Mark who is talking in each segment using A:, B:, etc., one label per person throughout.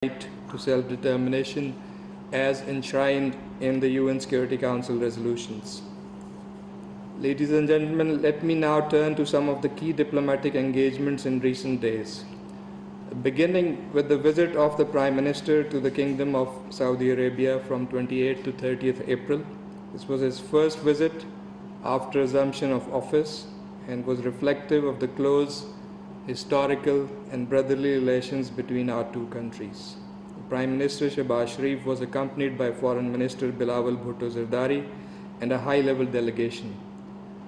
A: right to self-determination as enshrined in the UN Security Council resolutions. Ladies and gentlemen, let me now turn to some of the key diplomatic engagements in recent days. Beginning with the visit of the Prime Minister to the Kingdom of Saudi Arabia from 28th to 30th April. This was his first visit after assumption of office and was reflective of the close historical and brotherly relations between our two countries. The Prime Minister Shehbaz Sharif was accompanied by Foreign Minister Bilawal Bhutto Zardari and a high-level delegation.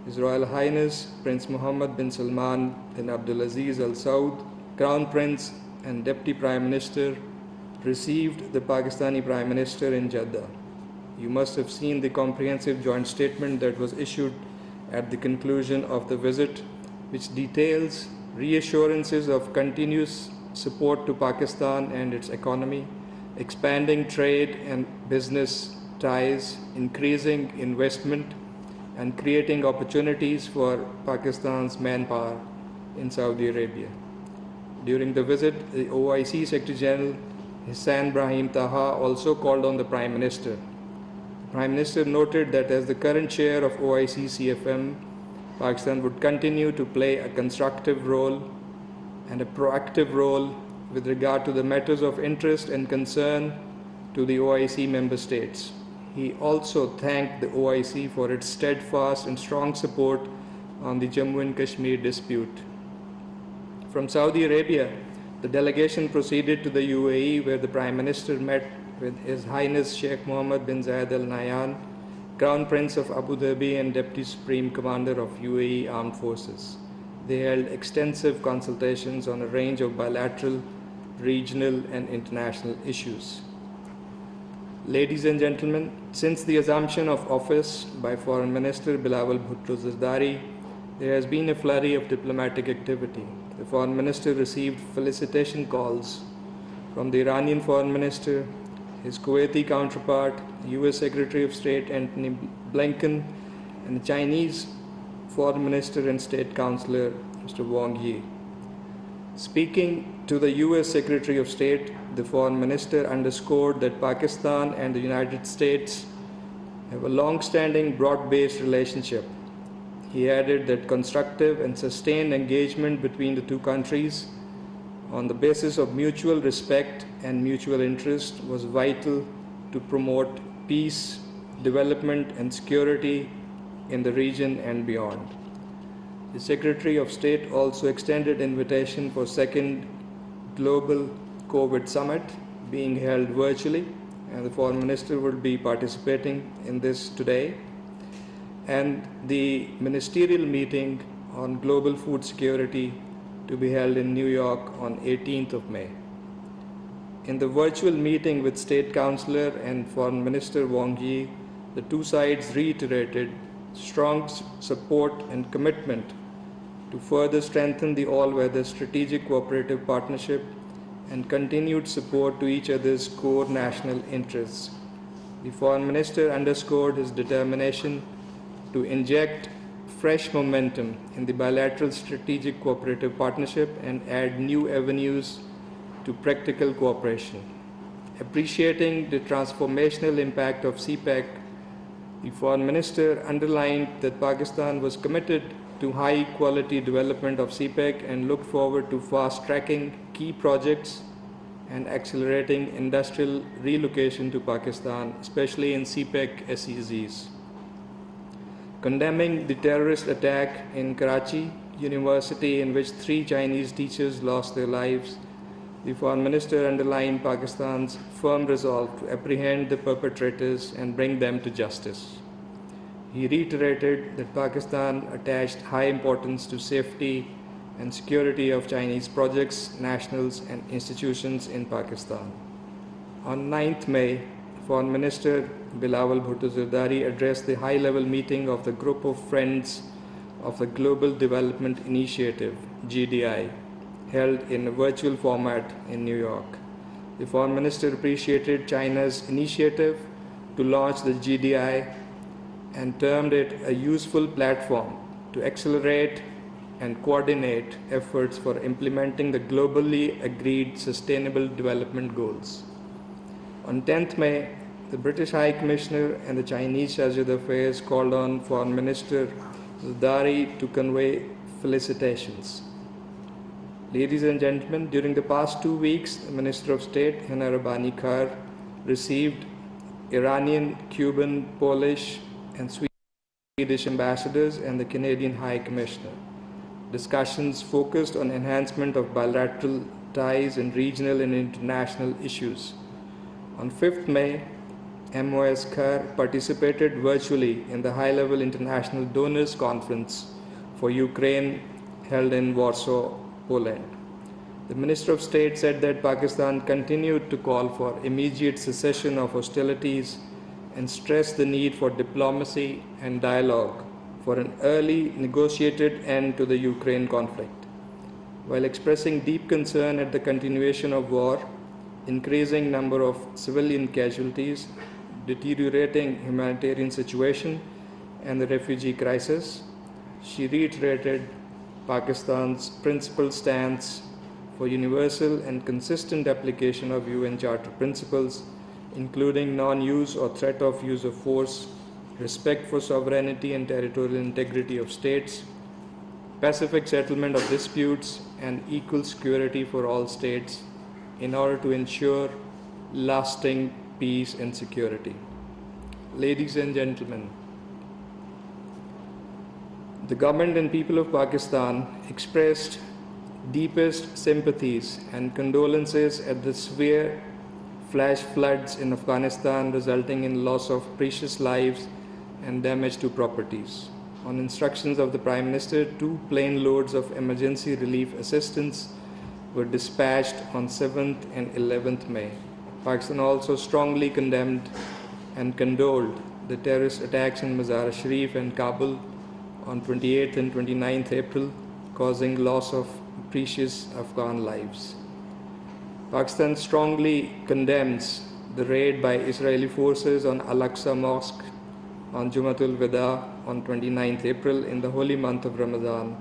A: His Royal Highness Prince Mohammed bin Salman bin Abdulaziz Al Saud, Crown Prince and Deputy Prime Minister, received the Pakistani Prime Minister in Jeddah. You must have seen the comprehensive joint statement that was issued at the conclusion of the visit, which details reassurances of continuous support to Pakistan and its economy, expanding trade and business ties, increasing investment, and creating opportunities for Pakistan's manpower in Saudi Arabia. During the visit, the OIC Secretary General Hussain Brahim Taha also called on the Prime Minister. The Prime Minister noted that as the current chair of OIC CFM, Pakistan would continue to play a constructive role and a proactive role with regard to the matters of interest and concern to the OIC member states. He also thanked the OIC for its steadfast and strong support on the Jammu and Kashmir dispute. From Saudi Arabia, the delegation proceeded to the UAE, where the Prime Minister met with His Highness Sheikh Mohammed bin Zayed Al Nahyan, Crown Prince of Abu Dhabi and Deputy Supreme Commander of UAE Armed Forces. They held extensive consultations on a range of bilateral, regional and international issues. Ladies and gentlemen, since the assumption of office by Foreign Minister Bilawal Bhutto Zardari, there has been a flurry of diplomatic activity. The Foreign Minister received felicitation calls from the Iranian Foreign Minister, his Kuwaiti counterpart, US Secretary of State Antony Blinken, and the Chinese Foreign Minister and State Councillor Mr. Wang Yi. Speaking to the US Secretary of State, the Foreign Minister underscored that Pakistan and the United States have a long-standing broad-based relationship. He added that constructive and sustained engagement between the two countries on the basis of mutual respect and mutual interest was vital to promote peace, development and security in the region and beyond. The Secretary of State also extended invitation for second Global COVID Summit being held virtually, and the Foreign Minister will be participating in this today, and the ministerial meeting on global food security to be held in New York on 18th of May. In the virtual meeting with State Councillor and Foreign Minister Wang Yi, the two sides reiterated strong support and commitment to further strengthen the all-weather strategic cooperative partnership and continued support to each other's core national interests. The Foreign Minister underscored his determination to inject fresh momentum in the bilateral strategic cooperative partnership and add new avenues to practical cooperation. Appreciating the transformational impact of CPEC, the Foreign Minister underlined that Pakistan was committed to high-quality development of CPEC and looked forward to fast-tracking key projects and accelerating industrial relocation to Pakistan, especially in CPEC SEZs. Condemning the terrorist attack in Karachi University, in which 3 Chinese teachers lost their lives, the Foreign Minister underlined Pakistan's firm resolve to apprehend the perpetrators and bring them to justice. He reiterated that Pakistan attached high importance to safety and security of Chinese projects, nationals and institutions in Pakistan. On 9th May, Foreign Minister Bilawal Bhutto Zardari addressed the high-level meeting of the Group of Friends of the Global Development Initiative, GDI, held in a virtual format in New York. The Foreign Minister appreciated China's initiative to launch the GDI and termed it a useful platform to accelerate and coordinate efforts for implementing the globally agreed Sustainable Development Goals. On 10th May, the British High Commissioner and the Chinese Chargé d'Affaires called on Foreign Minister Zardari to convey felicitations. Ladies and gentlemen, during the past 2 weeks, the Minister of State, Hina Rabbani Khar, received Iranian, Cuban, Polish, and Swedish ambassadors and the Canadian High Commissioner. Discussions focused on enhancement of bilateral ties in regional and international issues. On 5th May, MOS Khar participated virtually in the high-level International Donors Conference for Ukraine held in Warsaw, Poland. The Minister of State said that Pakistan continued to call for immediate cessation of hostilities and stressed the need for diplomacy and dialogue for an early negotiated end to the Ukraine conflict. While expressing deep concern at the continuation of war, increasing number of civilian casualties, deteriorating humanitarian situation, and the refugee crisis, she reiterated Pakistan's principled stance for universal and consistent application of UN Charter principles, including non-use or threat of use of force, respect for sovereignty and territorial integrity of states, pacific settlement of disputes, and equal security for all states in order to ensure lasting peace and security. Ladies and gentlemen, the government and people of Pakistan expressed deepest sympathies and condolences at the severe flash floods in Afghanistan resulting in loss of precious lives and damage to properties. On instructions of the Prime Minister, 2 plane loads of emergency relief assistance were dispatched on 7th and 11th May. Pakistan also strongly condemned and condoled the terrorist attacks in Mazar-e-Sharif and Kabul on 28th and 29th April, causing loss of precious Afghan lives. Pakistan strongly condemns the raid by Israeli forces on Al-Aqsa Mosque on Jumatul Wada on 29th April in the holy month of Ramadan,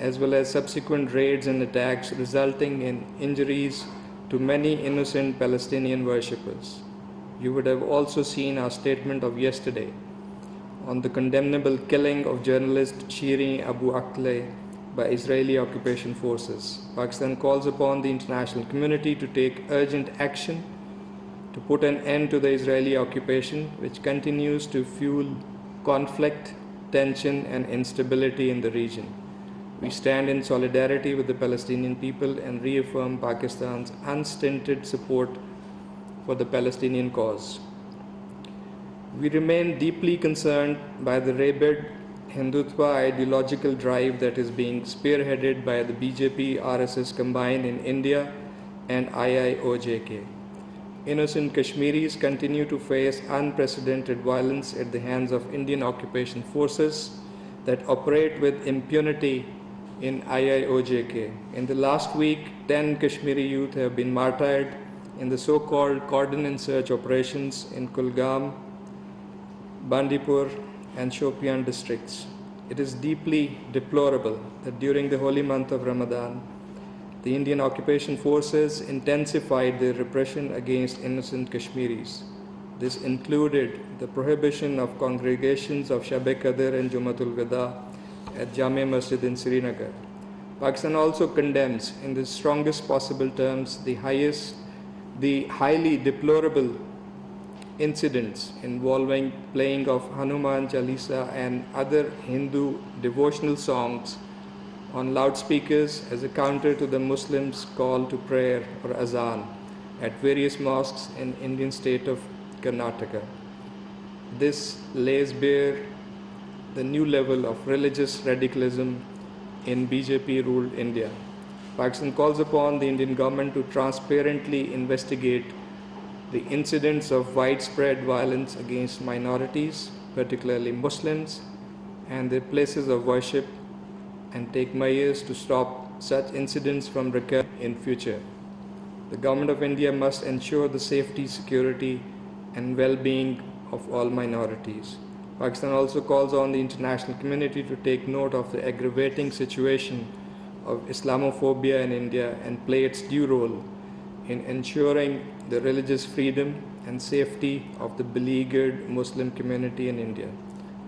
A: as well as subsequent raids and attacks resulting in injuries to many innocent Palestinian worshippers. You would have also seen our statement of yesterday on the condemnable killing of journalist Shirin Abu Akleh by Israeli occupation forces. Pakistan calls upon the international community to take urgent action to put an end to the Israeli occupation, which continues to fuel conflict, tension, and instability in the region. We stand in solidarity with the Palestinian people and reaffirm Pakistan's unstinted support for the Palestinian cause. We remain deeply concerned by the rabid Hindutva ideological drive that is being spearheaded by the BJP RSS combined in India and IIOJK. Innocent Kashmiris continue to face unprecedented violence at the hands of Indian occupation forces that operate with impunity in IIOJK. In the last week, 10 Kashmiri youth have been martyred in the so-called cordon and search operations in Kulgam, Bandipur, and Shopian districts. It is deeply deplorable that during the holy month of Ramadan, the Indian occupation forces intensified their repression against innocent Kashmiris. This included the prohibition of congregations of Shab-e-Qadr and Jumatul Wada at Jamia Masjid in Srinagar. Pakistan also condemns in the strongest possible terms the highly deplorable incidents involving playing of Hanuman Chalisa and other Hindu devotional songs on loudspeakers as a counter to the Muslims' call to prayer or azan at various mosques in Indian state of Karnataka. This lays bare the new level of religious radicalism in BJP-ruled India. Pakistan calls upon the Indian government to transparently investigate the incidents of widespread violence against minorities, particularly Muslims, and their places of worship, and take measures to stop such incidents from recurring in future. The Government of India must ensure the safety, security, and well-being of all minorities. Pakistan also calls on the international community to take note of the aggravating situation of Islamophobia in India and play its due role in ensuring the religious freedom and safety of the beleaguered Muslim community in India.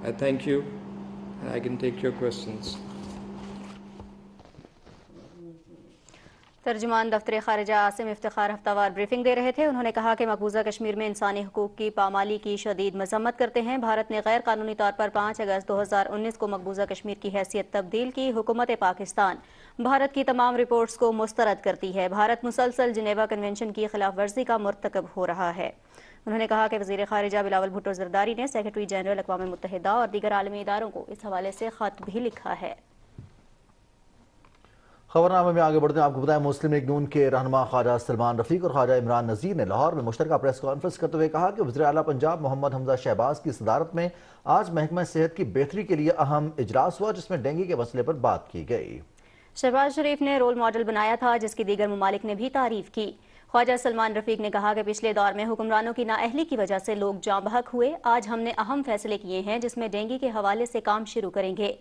A: I thank you, and I can take your questions.
B: ترجمان دفتر خارجہ آسم افتخار ہفتہ وار briefing دے رہے تھے. انہوں نے کہا کہ مقبوضہ کشمیر میں انسانی حقوق کی پامالی کی شدید مذمت کرتے ہیں. بھارت نے غیر قانونی طور پر 5 اگست 2019 کو مقبوضہ کشمیر کی حیثیت تبدیل کی. حکومت پاکستان بھارت کی تمام رپورٹس کو مسترد کرتی ہے. بھارت مسلسل جنیوا کنونشن کی خلاف ورزی کا مرتکب ہو رہا ہے. انہوں نے کہا کہ وزیر خارجہ بلاول بھٹو زرداری نے سیکرٹری جنرل اقوام متحدہ اور دیگر عالمی اداروں کو اس حوالے سے خط بھی لکھا ہے.
C: خبرنامے میں آگے بڑھتے ہیں. آپ کو بتائیں مسلم لیگ نون کے رہنما خواجہ سلمان رفیق اور خواجہ عمران نذیر نے لاہور میں مشترکہ پریس کانفرنس کرتے ہوئے کہا کہ وزیر اعلیٰ پنجاب محمد حمزہ شہباز کی صدارت میں آج محکمہ صحت کی بہتری کے لیے اہم اجلاس ہوا جس میں ڈینگی کے مسئلے پر بات کی گئی.
B: شہباز شریف نے رول ماڈل بنایا تھا جس کی دیگر ممالک نے بھی تعریف کی. خواجہ سلمان رفیق نے کہا کہ پچھلے دور میں حکمرانوں کی نااہلی کی وجہ سے لوگ جاں بحق ہوئے. آج ہم نے اہم فیصلے کیے ہیں جس میں ڈینگی کے حوالے سے کام شروع کریں گے.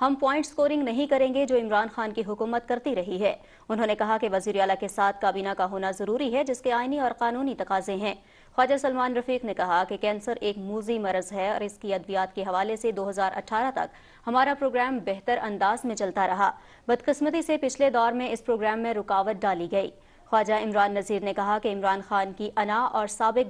B: ہم پوائنٹ سکورنگ نہیں کریں گے جو عمران خان کی حکومت کرتی رہی ہے. انہوں نے کہا کہ وزیر اعلیٰ کے ساتھ کابینہ کا ہونا ضروری ہے جس کے آئینی اور قانونی تقاضے ہیں. خواجہ سلمان رفیق نے کہا کہ کینسر ایک موذی مرض ہے اور اس کی ادویات کے حوالے سے 2018 تک ہمارا پروگرام بہتر انداز میں چلتا رہا. بدقسمتی سے پچھلے دور میں اس پروگرام میں رکاوٹ ڈالی گئی. خواجہ عمران نذیر نے کہا کہ عمران خان کی انا اور سابق